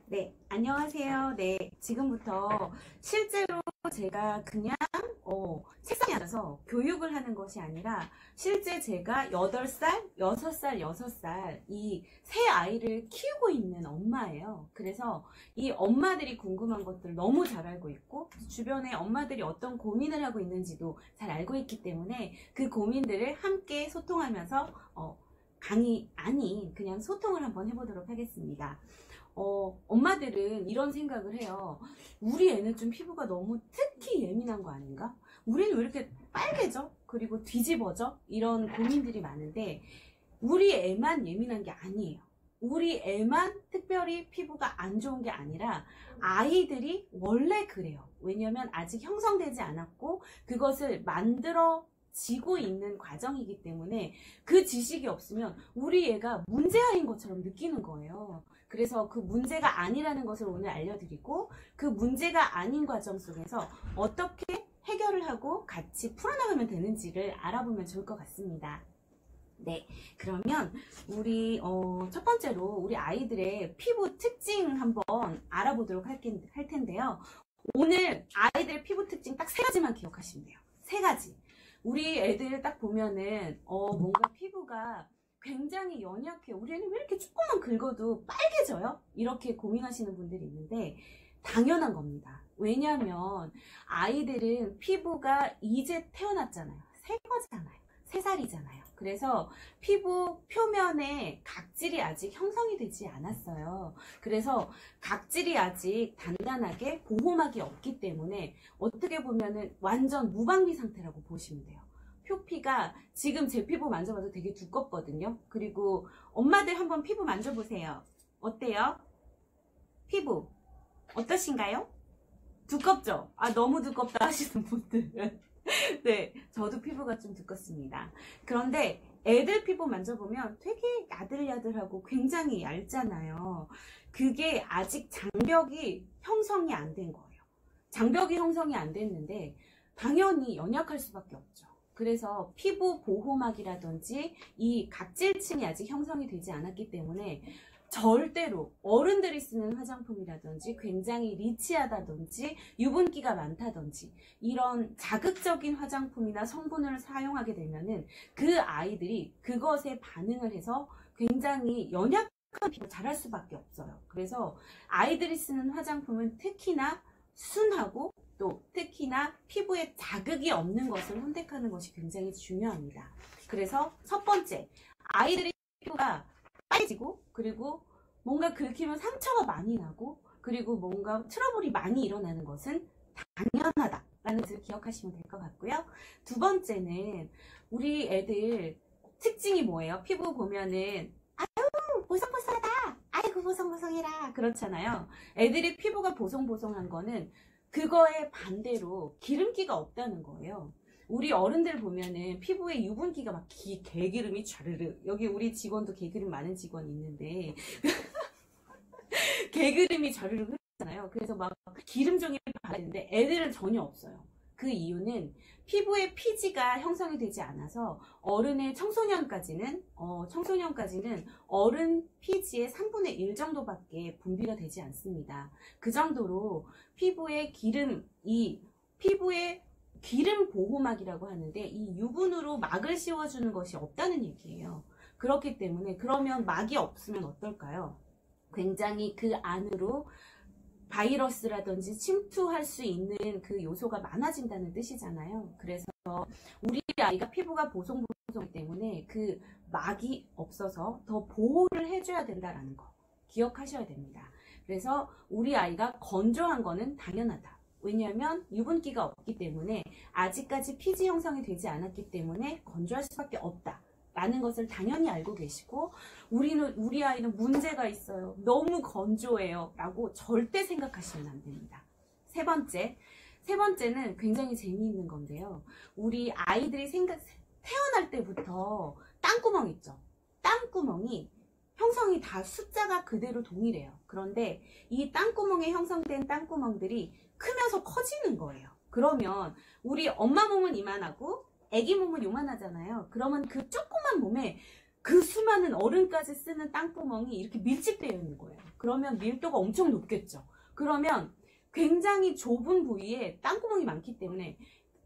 네, 안녕하세요. 네, 지금부터 실제로 제가 그냥 책상에 앉아서 교육을 하는 것이 아니라 실제 제가 8살, 6살, 6살 이 세 아이를 키우고 있는 엄마예요. 그래서 이 엄마들이 궁금한 것들 너무 잘 알고 있고 주변에 엄마들이 어떤 고민을 하고 있는지도 잘 알고 있기 때문에 그 고민들을 함께 소통하면서 강의 아닌 그냥 소통을 한번 해보도록 하겠습니다. 엄마들은 이런 생각을 해요. 우리 애는 좀 피부가 너무 특히 예민한 거 아닌가? 우리는 왜 이렇게 빨개져? 그리고 뒤집어져? 이런 고민들이 많은데 우리 애만 예민한 게 아니에요. 우리 애만 특별히 피부가 안 좋은 게 아니라 아이들이 원래 그래요. 왜냐면 아직 형성되지 않았고 그것을 만들어지고 있는 과정이기 때문에 그 지식이 없으면 우리 애가 문제아인 것처럼 느끼는 거예요. 그래서 그 문제가 아니라는 것을 오늘 알려드리고 그 문제가 아닌 과정 속에서 어떻게 해결을 하고 같이 풀어나가면 되는지를 알아보면 좋을 것 같습니다. 네, 그러면 우리 첫 번째로 우리 아이들의 피부 특징 한번 알아보도록 할 텐데요. 오늘 아이들의 피부 특징 딱 3가지만 기억하시면 돼요. 3가지. 우리 애들 딱 보면은 뭔가 피부가 굉장히 연약해요. 우리 애는 왜 이렇게 조금만 긁어도 빨개져요? 이렇게 고민하시는 분들이 있는데 당연한 겁니다. 왜냐하면 아이들은 피부가 이제 태어났잖아요. 새 거잖아요. 3살이잖아요. 그래서 피부 표면에 각질이 아직 형성이 되지 않았어요. 그래서 각질이 아직 단단하게 보호막이 없기 때문에 어떻게 보면은 완전 무방비 상태라고 보시면 돼요. 표피가 지금 제 피부 만져봐도 되게 두껍거든요. 그리고 엄마들 한번 피부 만져보세요. 어때요? 피부 어떠신가요? 두껍죠? 아, 너무 두껍다 하시는 분들은 네, 저도 피부가 좀 두껍습니다. 그런데 애들 피부 만져보면 되게 야들야들하고 굉장히 얇잖아요. 그게 아직 장벽이 형성이 안 된 거예요. 장벽이 형성이 안 됐는데 당연히 연약할 수밖에 없죠. 그래서 피부 보호막이라든지 이 각질층이 아직 형성이 되지 않았기 때문에 절대로 어른들이 쓰는 화장품이라든지 굉장히 리치하다든지 유분기가 많다든지 이런 자극적인 화장품이나 성분을 사용하게 되면은 그 아이들이 그것에 반응을 해서 굉장히 연약한 피부를 자랄 수밖에 없어요. 그래서 아이들이 쓰는 화장품은 특히나 순하고 또 특히나 피부에 자극이 없는 것을 선택하는 것이 굉장히 중요합니다. 그래서 첫 번째, 아이들의 피부가 빨개지고 그리고 뭔가 긁히면 상처가 많이 나고 그리고 뭔가 트러블이 많이 일어나는 것은 당연하다라는 것을 기억하시면 될 것 같고요. 두 번째는 우리 애들 특징이 뭐예요? 피부 보면은 아유 보송보송하다, 아이고 보송보송해라 그렇잖아요. 애들의 피부가 보송보송한 거는 그거에 반대로 기름기가 없다는 거예요. 우리 어른들 보면은 피부에 유분기가 막 개기름이 촤르르, 여기 우리 직원도 개기름 많은 직원이 있는데 개기름이 촤르르 흐르잖아요. 그래서 막 기름종이를 바르는데 애들은 전혀 없어요. 그 이유는 피부에 피지가 형성이 되지 않아서 어른의 청소년까지는 어른 피지의 3분의 1 정도밖에 분비가 되지 않습니다. 그 정도로 피부에 피부에 기름 보호막이라고 하는데 이 유분으로 막을 씌워주는 것이 없다는 얘기예요. 그렇기 때문에 그러면 막이 없으면 어떨까요? 굉장히 그 안으로 바이러스라든지 침투할 수 있는 그 요소가 많아진다는 뜻이잖아요. 그래서 우리 아이가 피부가 보송보송하기 때문에 그 막이 없어서 더 보호를 해줘야 된다는 거 기억하셔야 됩니다. 그래서 우리 아이가 건조한 거는 당연하다. 왜냐하면 유분기가 없기 때문에 아직까지 피지 형성이 되지 않았기 때문에 건조할 수밖에 없다 라는 것을 당연히 알고 계시고 우리 아이는 문제가 있어요. 너무 건조해요 라고 절대 생각하시면 안 됩니다. 세 번째는 굉장히 재미있는 건데요. 우리 아이들이 태어날 때부터 땅구멍 있죠. 땅구멍이 형성이 다 숫자가 그대로 동일해요. 그런데 이 땅구멍에 형성된 땅구멍들이 크면서 커지는 거예요. 그러면 우리 엄마 몸은 이만하고 애기 몸은 요만하잖아요. 그러면 그 조그만 몸에 그 수많은 어른까지 쓰는 땅구멍이 이렇게 밀집되어 있는 거예요. 그러면 밀도가 엄청 높겠죠. 그러면 굉장히 좁은 부위에 땅구멍이 많기 때문에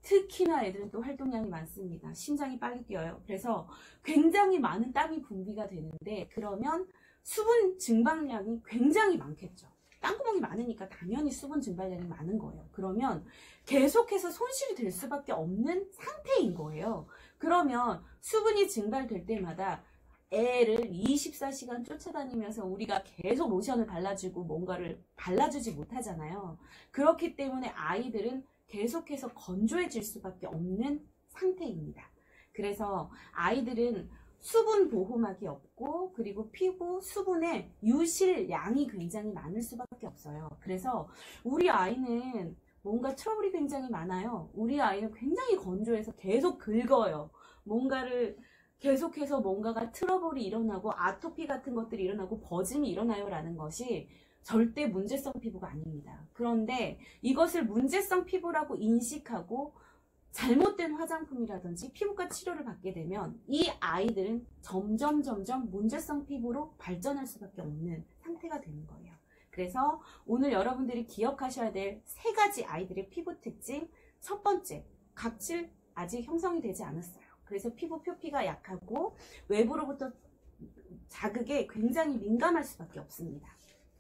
특히나 애들은 또 활동량이 많습니다. 심장이 빨리 뛰어요. 그래서 굉장히 많은 땀이 분비가 되는데 그러면 수분 증발량이 굉장히 많겠죠. 땅구멍이 많으니까 당연히 수분 증발량이 많은 거예요. 그러면 계속해서 손실이 될 수밖에 없는 상태인 거예요. 그러면 수분이 증발될 때마다 애를 24시간 쫓아다니면서 우리가 계속 로션을 발라주고 뭔가를 발라주지 못하잖아요. 그렇기 때문에 아이들은 계속해서 건조해질 수밖에 없는 상태입니다. 그래서 아이들은 수분 보호막이 없고 그리고 피부 수분의 유실량이 굉장히 많을 수밖에 없어요. 그래서 우리 아이는 뭔가 트러블이 굉장히 많아요. 우리 아이는 굉장히 건조해서 계속 긁어요. 뭔가를 계속해서 뭔가가 트러블이 일어나고 아토피 같은 것들이 일어나고 버짐이 일어나요 라는 것이 절대 문제성 피부가 아닙니다. 그런데 이것을 문제성 피부라고 인식하고 잘못된 화장품이라든지 피부과 치료를 받게 되면 이 아이들은 점점 문제성 피부로 발전할 수밖에 없는 상태가 되는 거예요. 그래서 오늘 여러분들이 기억하셔야 될 3가지 아이들의 피부 특징. 첫 번째, 각질 아직 형성이 되지 않았어요. 그래서 피부 표피가 약하고 외부로부터 자극에 굉장히 민감할 수밖에 없습니다.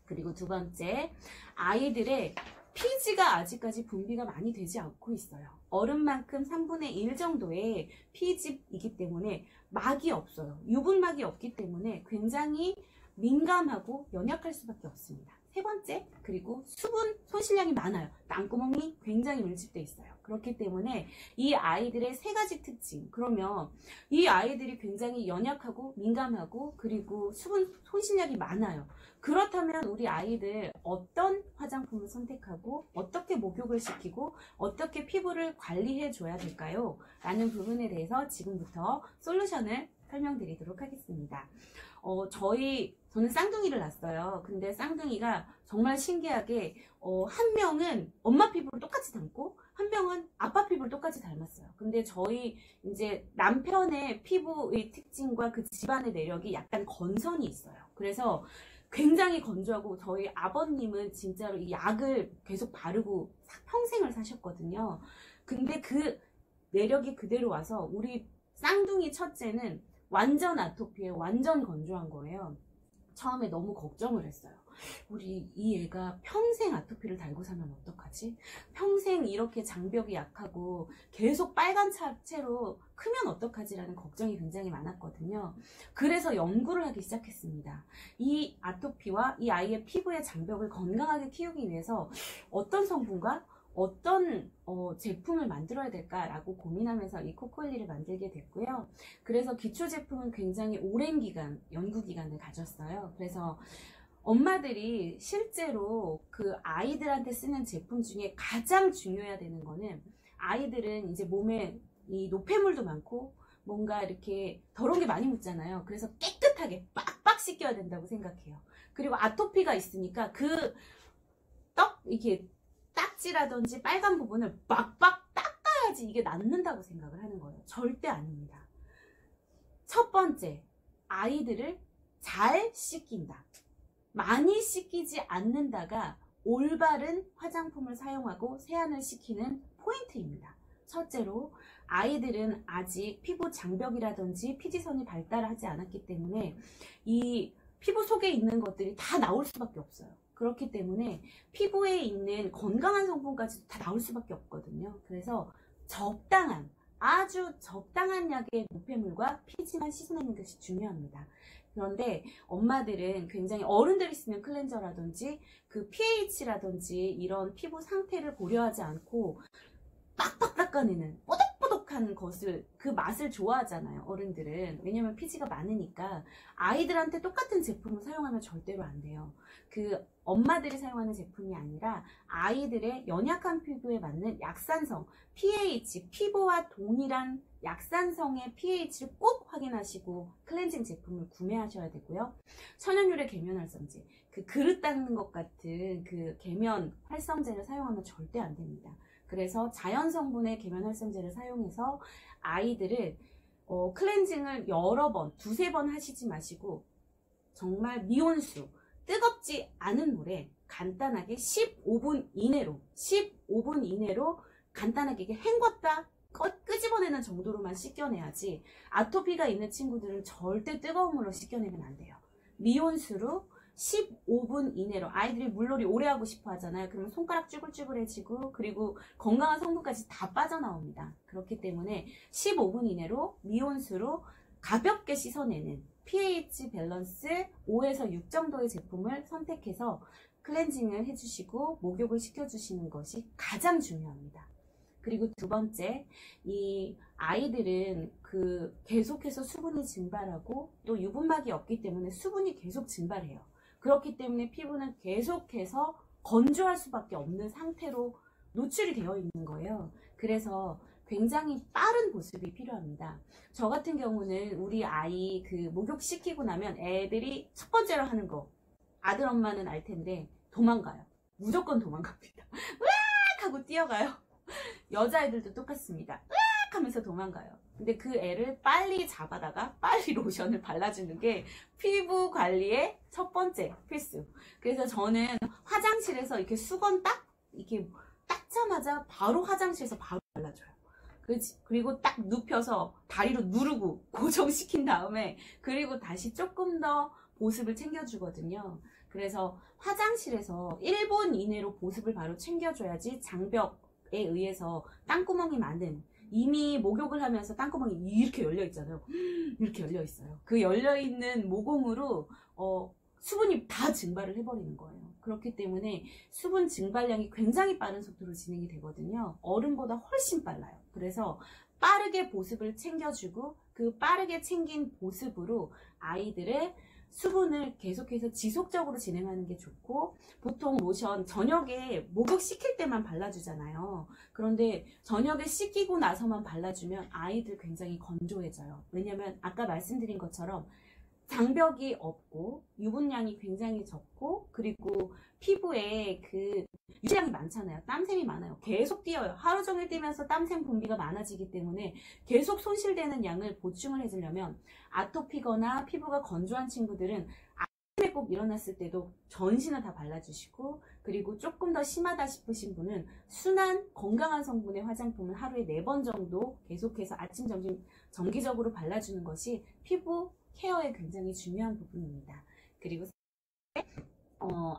그리고 두 번째, 아이들의 피지가 아직까지 분비가 많이 되지 않고 있어요. 어른만큼 3분의 1 정도의 피지이기 때문에 막이 없어요. 유분막이 없기 때문에 굉장히 민감하고 연약할 수밖에 없습니다. 세 번째, 그리고 수분 손실량이 많아요. 땅구멍이 굉장히 밀집되어 있어요. 그렇기 때문에 이 아이들의 3가지 특징, 그러면 이 아이들이 굉장히 연약하고 민감하고 그리고 수분 손실량이 많아요. 그렇다면 우리 아이들 어떤 화장품을 선택하고 어떻게 목욕을 시키고 어떻게 피부를 관리해 줘야 될까요? 라는 부분에 대해서 지금부터 솔루션을 설명드리도록 하겠습니다. 저는 쌍둥이를 낳았어요. 근데 쌍둥이가 정말 신기하게 한 명은 엄마 피부를 똑같이 닮고 한 명은 아빠 피부를 똑같이 닮았어요. 근데 저희 이제 남편의 피부의 특징과 그 집안의 내력이 약간 건선이 있어요. 그래서 굉장히 건조하고 저희 아버님은 진짜로 이 약을 계속 바르고 평생을 사셨거든요. 근데 그 내력이 그대로 와서 우리 쌍둥이 첫째는 완전 아토피에 완전 건조한 거예요. 처음에 너무 걱정을 했어요. 우리 이 애가 평생 아토피를 달고 살면 어떡하지? 평생 이렇게 장벽이 약하고 계속 빨간 채로 크면 어떡하지라는 걱정이 굉장히 많았거든요. 그래서 연구를 하기 시작했습니다. 이 아토피와 이 아이의 피부의 장벽을 건강하게 키우기 위해서 어떤 성분과 어떤 제품을 만들어야 될까라고 고민하면서 이 코코일리를 만들게 됐고요. 그래서 기초 제품은 굉장히 오랜 기간, 연구 기간을 가졌어요. 그래서 엄마들이 실제로 그 아이들한테 쓰는 제품 중에 가장 중요해야 되는 거는 아이들은 이제 몸에 이 노폐물도 많고 뭔가 이렇게 더러운 게 많이 묻잖아요. 그래서 깨끗하게 빡빡 씻겨야 된다고 생각해요. 그리고 아토피가 있으니까 이렇게 딱지라든지 빨간 부분을 빡빡 닦아야지 이게 낫는다고 생각을 하는 거예요. 절대 아닙니다. 첫 번째, 아이들을 잘 씻긴다. 많이 씻기지 않는다가 올바른 화장품을 사용하고 세안을 시키는 포인트입니다. 첫째로, 아이들은 아직 피부 장벽이라든지 피지선이 발달하지 않았기 때문에 이 피부 속에 있는 것들이 다 나올 수밖에 없어요. 그렇기 때문에 피부에 있는 건강한 성분까지 다 나올 수밖에 없거든요. 그래서 아주 적당한 약의 노폐물과 피지만 씻어내는 것이 중요합니다. 그런데 엄마들은 굉장히 어른들이 쓰는 클렌저라든지 그 pH라든지 이런 피부 상태를 고려하지 않고 빡빡 닦아내는 뽀득뽀득한 것을 그 맛을 좋아하잖아요. 어른들은. 왜냐면 피지가 많으니까 아이들한테 똑같은 제품을 사용하면 절대로 안 돼요. 그 엄마들이 사용하는 제품이 아니라 아이들의 연약한 피부에 맞는 약산성, pH, 피부와 동일한 약산성의 pH를 꼭 확인하시고 클렌징 제품을 구매하셔야 되고요. 천연유래 계면 활성제, 그 그릇 닦는 것 같은 그 계면 활성제를 사용하면 절대 안 됩니다. 그래서 자연 성분의 계면 활성제를 사용해서 아이들을 클렌징을 여러 번, 두세 번 하시지 마시고 정말 미온수, 뜨겁지 않은 물에 간단하게 15분 이내로 간단하게 이게 헹궜다 끄집어내는 정도로만 씻겨내야지, 아토피가 있는 친구들은 절대 뜨거운 물로 씻겨내면 안 돼요. 미온수로 15분 이내로. 아이들이 물놀이 오래 하고 싶어 하잖아요. 그러면 손가락 쭈글쭈글해지고 그리고 건강한 성분까지 다 빠져나옵니다. 그렇기 때문에 15분 이내로 미온수로 가볍게 씻어내는 pH 밸런스 5에서 6 정도의 제품을 선택해서 클렌징을 해주시고 목욕을 시켜주시는 것이 가장 중요합니다. 그리고 두 번째, 이 아이들은 계속해서 수분이 증발하고 또 유분막이 없기 때문에 수분이 계속 증발해요. 그렇기 때문에 피부는 계속해서 건조할 수밖에 없는 상태로 노출이 되어 있는 거예요. 그래서 굉장히 빠른 보습이 필요합니다. 저 같은 경우는 우리 아이 목욕시키고 나면 애들이 첫 번째로 하는 거, 아들 엄마는 알 텐데 도망가요. 무조건 도망갑니다. 으악 하고 뛰어가요. 여자애들도 똑같습니다. 으악 하면서 도망가요. 근데 그 애를 빨리 잡아다가 빨리 로션을 발라주는 게 피부 관리의 첫 번째 필수. 그래서 저는 화장실에서 이렇게 수건 이렇게 닦자마자 바로 화장실에서 바로 발라줘요. 그리고 딱 눕혀서 다리로 누르고 고정시킨 다음에 그리고 다시 조금 더 보습을 챙겨주거든요. 그래서 화장실에서 1분 이내로 보습을 바로 챙겨줘야지 장벽에 의해서 땅구멍이 많은, 이미 목욕을 하면서 땅구멍이 이렇게 열려 있잖아요. 이렇게 열려 있어요. 그 열려 있는 모공으로 수분이 다 증발을 해버리는 거예요. 그렇기 때문에 수분 증발량이 굉장히 빠른 속도로 진행이 되거든요. 어른보다 훨씬 빨라요. 그래서 빠르게 보습을 챙겨주고 그 빠르게 챙긴 보습으로 아이들의 수분을 계속해서 지속적으로 진행하는 게 좋고, 보통 로션 저녁에 목욕 시킬 때만 발라주잖아요. 그런데 저녁에 씻기고 나서만 발라주면 아이들 굉장히 건조해져요. 왜냐면 아까 말씀드린 것처럼 장벽이 없고 유분량이 굉장히 적고 그리고 피부에 유지량이 많잖아요. 땀샘이 많아요. 계속 뛰어요. 하루 종일 뛰면서 땀샘 분비가 많아지기 때문에 계속 손실되는 양을 보충을 해주려면, 아토피거나 피부가 건조한 친구들은 아침에 꼭 일어났을 때도 전신을 다 발라주시고, 그리고 조금 더 심하다 싶으신 분은 순한 건강한 성분의 화장품을 하루에 4번 정도 계속해서 아침 점심 정기적으로 발라주는 것이 피부 케어에 굉장히 중요한 부분입니다. 그리고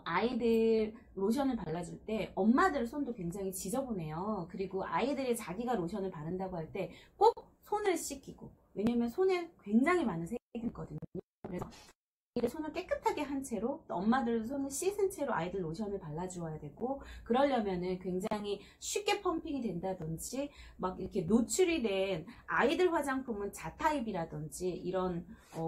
아이들 로션을 발라줄 때 엄마들 손도 굉장히 지저분해요. 그리고 아이들이 자기가 로션을 바른다고 할 때 꼭 손을 씻기고, 왜냐면 손에 굉장히 많은 세균이 있거든요. 그래서 아이들 손을 깨끗하게 한 채로, 엄마들 손을 씻은 채로 아이들 로션을 발라주어야 되고, 그러려면은 굉장히 쉽게 펌핑이 된다든지 막 이렇게 노출이 된, 아이들 화장품은 자타입이라든지 이런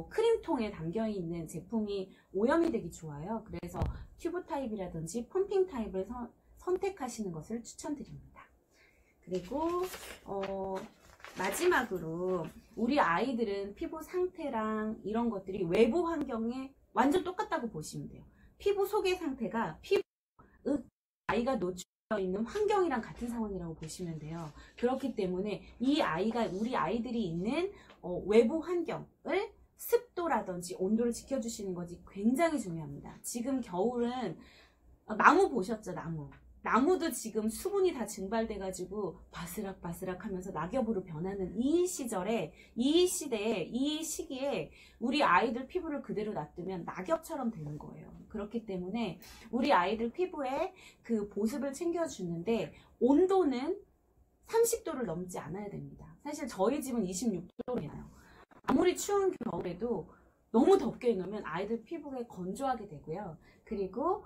크림통에 담겨있는 제품이 오염이 되기 좋아요. 그래서 튜브 타입이라든지 펌핑 타입을 선택하시는 것을 추천드립니다. 그리고 마지막으로 우리 아이들은 피부 상태랑 이런 것들이 외부 환경에 완전 똑같다고 보시면 돼요. 피부 속의 상태가 아이가 노출되어 있는 환경이랑 같은 상황이라고 보시면 돼요. 그렇기 때문에 우리 아이들이 있는 외부 환경을 습도라든지 온도를 지켜주시는 것이 굉장히 중요합니다. 지금 겨울은 나무 보셨죠? 나무도 지금 수분이 다 증발돼가지고 바스락바스락 하면서 낙엽으로 변하는 이 시절에, 이 시대에, 이 시기에 우리 아이들 피부를 그대로 놔두면 낙엽처럼 되는 거예요. 그렇기 때문에 우리 아이들 피부에 보습을 챙겨주는데 온도는 30도를 넘지 않아야 됩니다. 사실 저희 집은 26도로 해요. 아무리 추운 겨울에도 너무 덥게 해놓으면 아이들 피부에 건조하게 되고요. 그리고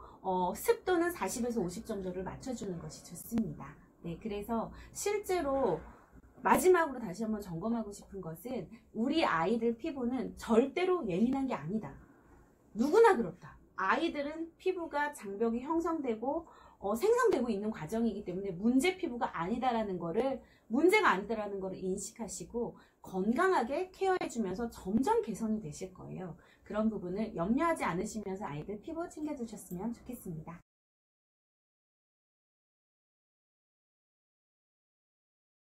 습도는 40에서 50 정도를 맞춰주는 것이 좋습니다. 네, 그래서 실제로 마지막으로 다시 한번 점검하고 싶은 것은, 우리 아이들 피부는 절대로 예민한 게 아니다. 누구나 그렇다. 아이들은 피부가 장벽이 형성되고 생성되고 있는 과정이기 때문에 문제가 아니다라는 거를 인식하시고 건강하게 케어해주면서 점점 개선이 되실 거예요. 그런 부분을 염려하지 않으시면서 아이들 피부 챙겨주셨으면 좋겠습니다.